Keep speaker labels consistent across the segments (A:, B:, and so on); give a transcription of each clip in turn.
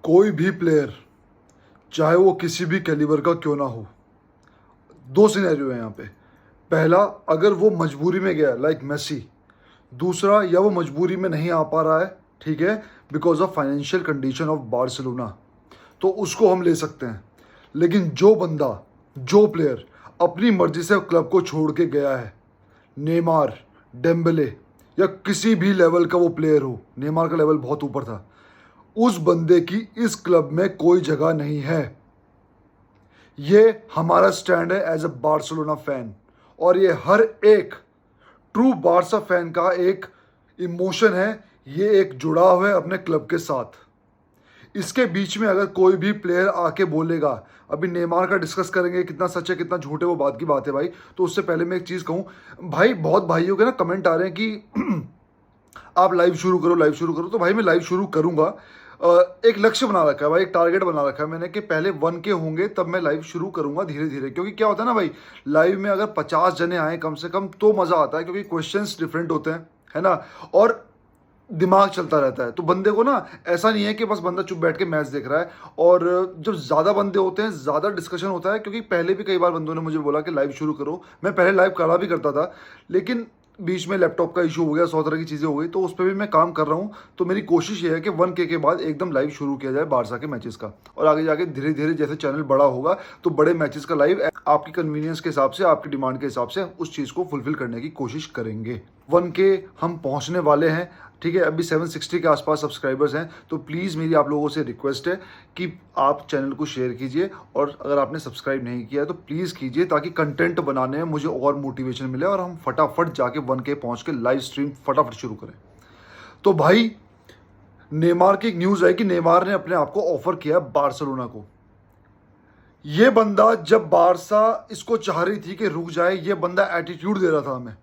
A: कोई भी प्लेयर, चाहे वो किसी भी कैलिबर का क्यों ना हो, दो सिनेरियो है यहाँ पे। पहला, अगर वो मजबूरी में गया लाइक मेसी। दूसरा, या वो मजबूरी में नहीं आ पा रहा है, ठीक है, because of financial condition of Barcelona, तो उसको हम ले सकते हैं। लेकिन जो बंदा, जो प्लेयर अपनी मर्जी से क्लब को छोड़ के गया है, नेमार, डेम्बले या किसी भी लेवल का वो प्लेयर हो, नेमार का लेवल बहुत ऊपर था, उस बंदे की इस क्लब में कोई जगह नहीं है। ये हमारा स्टैंड है एज अ बार्सिलोना फैन, और ये हर एक ट्रू बार्सा फैन का एक इमोशन है। ये एक जुड़ाव है अपने क्लब के साथ। इसके बीच में अगर कोई भी प्लेयर आके बोलेगा, अभी नेमार का डिस्कस करेंगे, कितना सच है कितना झूठ है वो बात की बात है भाई। तो उससे पहले मैं एक चीज़ कहूँ भाई, बहुत भाइयों के ना कमेंट आ रहे हैं कि आप लाइव शुरू करो, लाइव शुरू करो। तो भाई मैं लाइव शुरू करूंगा। एक लक्ष्य बना रखा है भाई, एक टारगेट बना रखा है मैंने कि पहले 1K होंगे तब मैं लाइव शुरू करूंगा धीरे धीरे। क्योंकि क्या होता है ना भाई, लाइव में अगर 50 जने आए कम से कम तो मज़ा आता है, क्योंकि क्वेश्चंस डिफरेंट होते हैं, है ना, और दिमाग चलता रहता है। तो बंदे को ना ऐसा नहीं है कि बस बंदा चुप बैठ के मैच देख रहा है। और जब ज़्यादा बंदे होते हैं ज़्यादा डिस्कशन होता है, क्योंकि पहले भी कई बार बंदों ने मुझे बोला कि लाइव शुरू करो। मैं पहले लाइव करा भी करता था, लेकिन बीच में लैपटॉप का इशू हो गया, 100 तरह की चीज़ें हो गई, तो उस पर भी मैं काम कर रहा हूँ। तो मेरी कोशिश ये है कि 1K के बाद एकदम लाइव शुरू किया जाए बारसा के मैचेस का, और आगे जाके धीरे धीरे जैसे चैनल बड़ा होगा तो बड़े मैचेस का लाइव आपकी कन्वीनियंस के हिसाब से, आपकी डिमांड के हिसाब से उस चीज़ को फुलफिल करने की कोशिश करेंगे। 1K हम पहुँचने वाले हैं, ठीक है। अभी 760 के आसपास सब्सक्राइबर्स हैं। तो प्लीज़ मेरी आप लोगों से रिक्वेस्ट है कि आप चैनल को शेयर कीजिए, और अगर आपने सब्सक्राइब नहीं किया है तो प्लीज़ कीजिए, ताकि कंटेंट बनाने में मुझे और मोटिवेशन मिले और हम फटाफट जाके 1K पहुंच के लाइव स्ट्रीम फटाफट शुरू करें। तो भाई, नेमार की एक न्यूज़ है कि नेमार ने अपने आप को ऑफर किया बार्सिलोना को। ये बंदा, जब बारसा इसको चाह रही थी कि रुक जाए, ये बंदा एटीट्यूड दे रहा था हमें,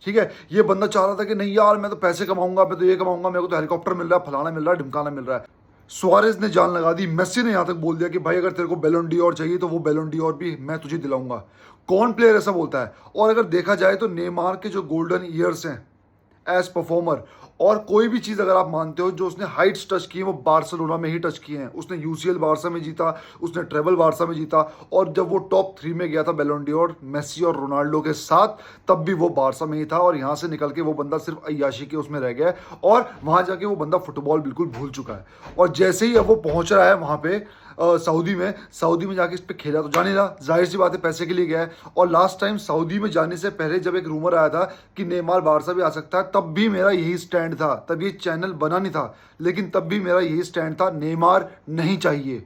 A: ठीक है। ये बंदा चाह रहा था कि नहीं यार, मैं तो पैसे कमाऊंगा, मैं तो ये कमाऊंगा, मेरे को तो हेलीकॉप्टर मिल रहा है, फलाना मिल रहा है, ढिमकाना मिल रहा है। सुआरेज ने जान लगा दी, मेसी ने यहां तक बोल दिया कि भाई अगर तेरे को बैलन डी और चाहिए तो वो बैलन डी और भी मैं तुझे दिलाऊंगा। कौन प्लेयर ऐसा बोलता है? और अगर देखा जाए तो नेमार के जो गोल्डन ईयर्स हैं एज परफॉर्मर, और कोई भी चीज़ अगर आप मानते हो जो उसने हाइट्स टच की है वो बार्सिलोना में ही टच किए हैं। उसने यूसीएल बारसा में जीता, उसने ट्रेबल बारसा में जीता, और जब वो टॉप 3 में गया था बैलोन डोर मेसी और रोनाल्डो के साथ, तब भी वो बारसा में ही था। और यहाँ से निकल के वो बंदा सिर्फ अय्याशी के उसमें रह गया है, और वहाँ जाके वो बंदा फुटबॉल बिल्कुल भूल चुका है। और जैसे ही अब वो पहुँच रहा है वहाँ पे सऊदी में जाके इस पे खेला तो जाने रहा, जाहिर सी बात है पैसे के लिए गया है। और लास्ट टाइम सऊदी में जाने से पहले जब एक रूमर आया था कि नेमार बारसा भी आ सकता है, तब भी मेरा यही स्टैंड था। तब ये चैनल बना नहीं था, लेकिन तब भी मेरा यही स्टैंड था, नेमार नहीं चाहिए।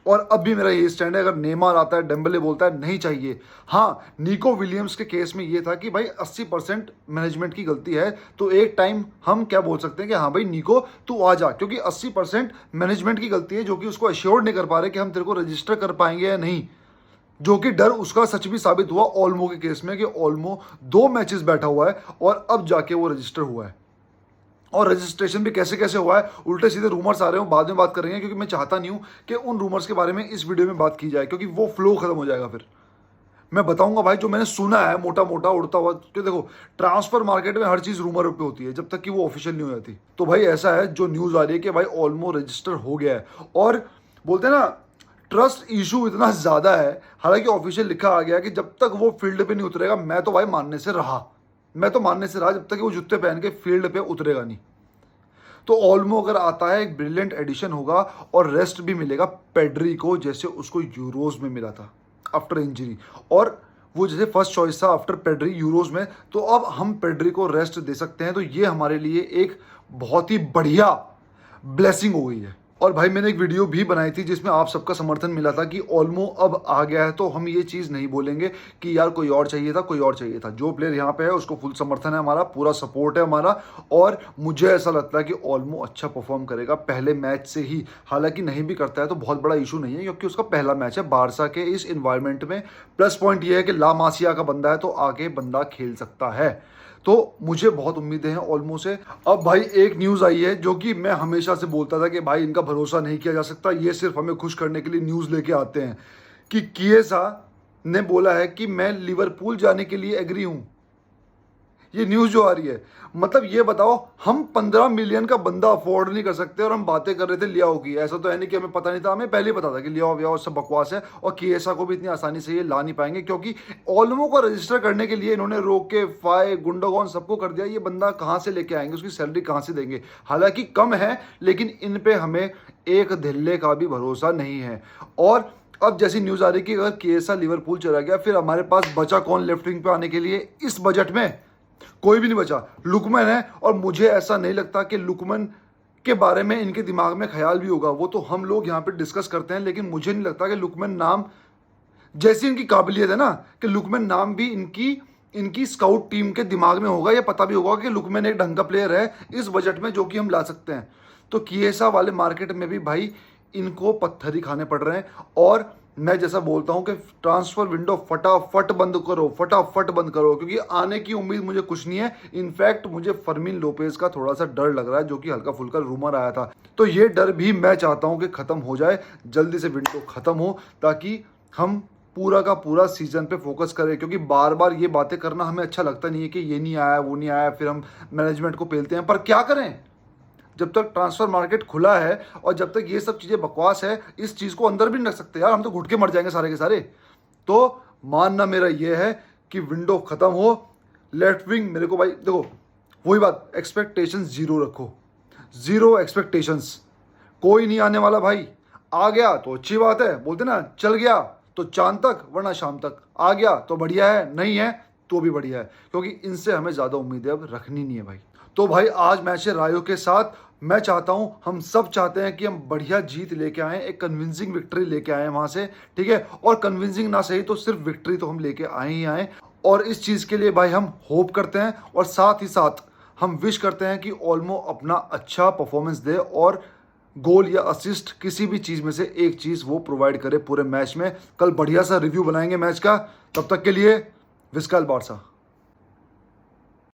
A: और अब भी मेरा यही स्टैंड है, अगर नेमार आता है, डेम्बले बोलता है नहीं चाहिए। हाँ, निको विलियम्स के केस में ये था कि भाई 80% मैनेजमेंट की गलती है, तो एक टाइम हम क्या बोल सकते हैं कि हाँ भाई निको तू आ जा, क्योंकि 80% मैनेजमेंट की गलती है, जो कि उसको अश्योर नहीं कर पा रहे कि हम तेरे को रजिस्टर कर पाएंगे या नहीं। जो कि डर उसका सच भी साबित हुआ ओल्मो के केस में, कि ओल्मो 2 मैचेस बैठा हुआ है और अब जाके वो रजिस्टर हुआ है। और रजिस्ट्रेशन भी कैसे कैसे हुआ है, उल्टे सीधे रूमर्स आ रहे हो, बाद में बात करेंगे, क्योंकि मैं चाहता नहीं हूँ कि उन रूमर्स के बारे में इस वीडियो में बात की जाए, क्योंकि वो फ्लो खत्म हो जाएगा। फिर मैं बताऊंगा भाई जो मैंने सुना है मोटा मोटा उड़ता हुआ। तो देखो, ट्रांसफर मार्केट में हर चीज़ रूमर पे होती है जब तक कि वो ऑफिशियल नहीं हो जाती। तो भाई ऐसा है, जो न्यूज़ आ रही है कि भाई ऑलमो रजिस्टर हो गया है, और बोलते हैं ना ट्रस्ट इशू इतना ज़्यादा है। हालांकि ऑफिशियल लिखा आ गया कि जब तक वो फील्ड पे नहीं उतरेगा, मैं तो भाई मानने से रहा, जब तक कि वो जूते पहन के फील्ड पे उतरेगा नहीं। तो ओल्मो अगर आता है, एक ब्रिलियंट एडिशन होगा, और रेस्ट भी मिलेगा पेड्री को, जैसे उसको यूरोज में मिला था आफ्टर इंजरी, और वो जैसे फर्स्ट चॉइस था आफ्टर पेड्री यूरोज में। तो अब हम पेड्री को रेस्ट दे सकते हैं, तो ये हमारे लिए एक बहुत ही बढ़िया ब्लेसिंग हो गई है। और भाई मैंने एक वीडियो भी बनाई थी जिसमें आप सबका समर्थन मिला था कि ओल्मो अब आ गया है, तो हम ये चीज़ नहीं बोलेंगे कि यार कोई और चाहिए था, कोई और चाहिए था। जो प्लेयर यहाँ पे है उसको फुल समर्थन है हमारा, पूरा सपोर्ट है हमारा, और मुझे ऐसा लगता है कि ओल्मो अच्छा परफॉर्म करेगा पहले मैच से ही। हालांकि नहीं भी करता है तो बहुत बड़ा इशू नहीं है, क्योंकि उसका पहला मैच है बारसा के इस इन्वायरमेंट में। प्लस पॉइंट ये है कि ला मासिया का बंदा है, तो आगे बंदा खेल सकता है। तो मुझे बहुत उम्मीदें हैं ओल्मो से। अब भाई एक न्यूज़ आई है जो कि मैं हमेशा से बोलता था कि भाई इनका भरोसा नहीं किया जा सकता, ये सिर्फ हमें खुश करने के लिए न्यूज़ लेके आते हैं, कि किएसा ने बोला है कि मैं लिवरपूल जाने के लिए एग्री हूँ। ये न्यूज़ जो आ रही है, मतलब ये बताओ, हम 15 मिलियन का बंदा अफोर्ड नहीं कर सकते और हम बातें कर रहे थे लियाओ की। ऐसा तो है नहीं कि हमें पता नहीं था, हमें पहले ही पता था कि लियाओ व्याओ सब बकवास है और किएसा को भी इतनी आसानी से ये ला नहीं पाएंगे, क्योंकि ओल्मो को रजिस्टर करने के लिए इन्होंने रोके फाए गुंडोगॉन सबको कर दिया। ये बंदा कहाँ से लेके आएंगे, उसकी सैलरी कहाँ से देंगे? हालांकि कम है, लेकिन इन पे हमें एक धिल्ले का भी भरोसा नहीं है। और अब जैसी न्यूज़ आ रही है कि अगर किएसा लिवरपूल चला गया, फिर हमारे पास बचा कौन लेफ्ट विंग पे आने के लिए? इस बजट में कोई भी नहीं बचा, लुकमैन है। और मुझे ऐसा नहीं लगता कि लुकमैन के बारे में इनके दिमाग में ख्याल भी होगा, वो तो हम लोग यहाँ पे डिस्कस करते हैं, लेकिन मुझे नहीं लगता कि लुकमैन नाम जैसी इनकी काबिलियत है ना, कि लुकमैन नाम भी इनकी स्काउट टीम के दिमाग में होगा, या पता भी होगा कि लुकमैन एक ढंग का प्लेयर है इस बजट में जो कि हम ला सकते हैं। तो किएसा वाले मार्केट में भी भाई इनको पत्थर ही खाने पड़ रहे हैं। और मैं जैसा बोलता हूं कि ट्रांसफर विंडो फटाफट बंद करो, फटाफट बंद करो, क्योंकि आने की उम्मीद मुझे कुछ नहीं है। इनफैक्ट मुझे फर्मीन लोपेज का थोड़ा सा डर लग रहा है, जो कि हल्का फुल्का रूमर आया था। तो ये डर भी मैं चाहता हूं कि खत्म हो जाए, जल्दी से विंडो खत्म हो, ताकि हम पूरा का पूरा सीजन पे फोकस करें। क्योंकि बार बार ये बातें करना हमें अच्छा लगता नहीं है कि ये नहीं आया वो नहीं आया, फिर हम मैनेजमेंट को पेलते हैं। पर क्या करें, जब तक ट्रांसफर मार्केट खुला है और जब तक ये सब चीज़ें बकवास है, इस चीज़ को अंदर भी नहीं रख सकते यार, हम तो घुट के मर जाएंगे सारे के सारे। तो मानना मेरा ये है कि विंडो खत्म हो। लेफ्ट विंग मेरे को भाई देखो, वही बात, एक्सपेक्टेशंस जीरो रखो, जीरो एक्सपेक्टेशंस। कोई नहीं आने वाला भाई, आ गया तो अच्छी बात है, बोलते ना चल गया तो चांद तक वरना शाम तक, आ गया तो बढ़िया है, नहीं है तो भी बढ़िया है, क्योंकि इनसे हमें ज़्यादा उम्मीदें अब रखनी नहीं है भाई। तो भाई आज मैच है रायो के साथ, मैं चाहता हूं, हम सब चाहते हैं कि हम बढ़िया जीत लेके आए, एक कन्विंसिंग विक्ट्री लेके आए वहां से, ठीक है। और कन्विंसिंग ना सही तो सिर्फ विक्ट्री तो हम लेके आए ही आए। और इस चीज़ के लिए भाई हम होप करते हैं और साथ ही साथ हम विश करते हैं कि ओल्मो अपना अच्छा परफॉर्मेंस दे और गोल या असिस्ट किसी भी चीज़ में से एक चीज़ वो प्रोवाइड करे पूरे मैच में। कल बढ़िया सा रिव्यू बनाएंगे मैच का, तब तक के लिए विस्काल बारसा।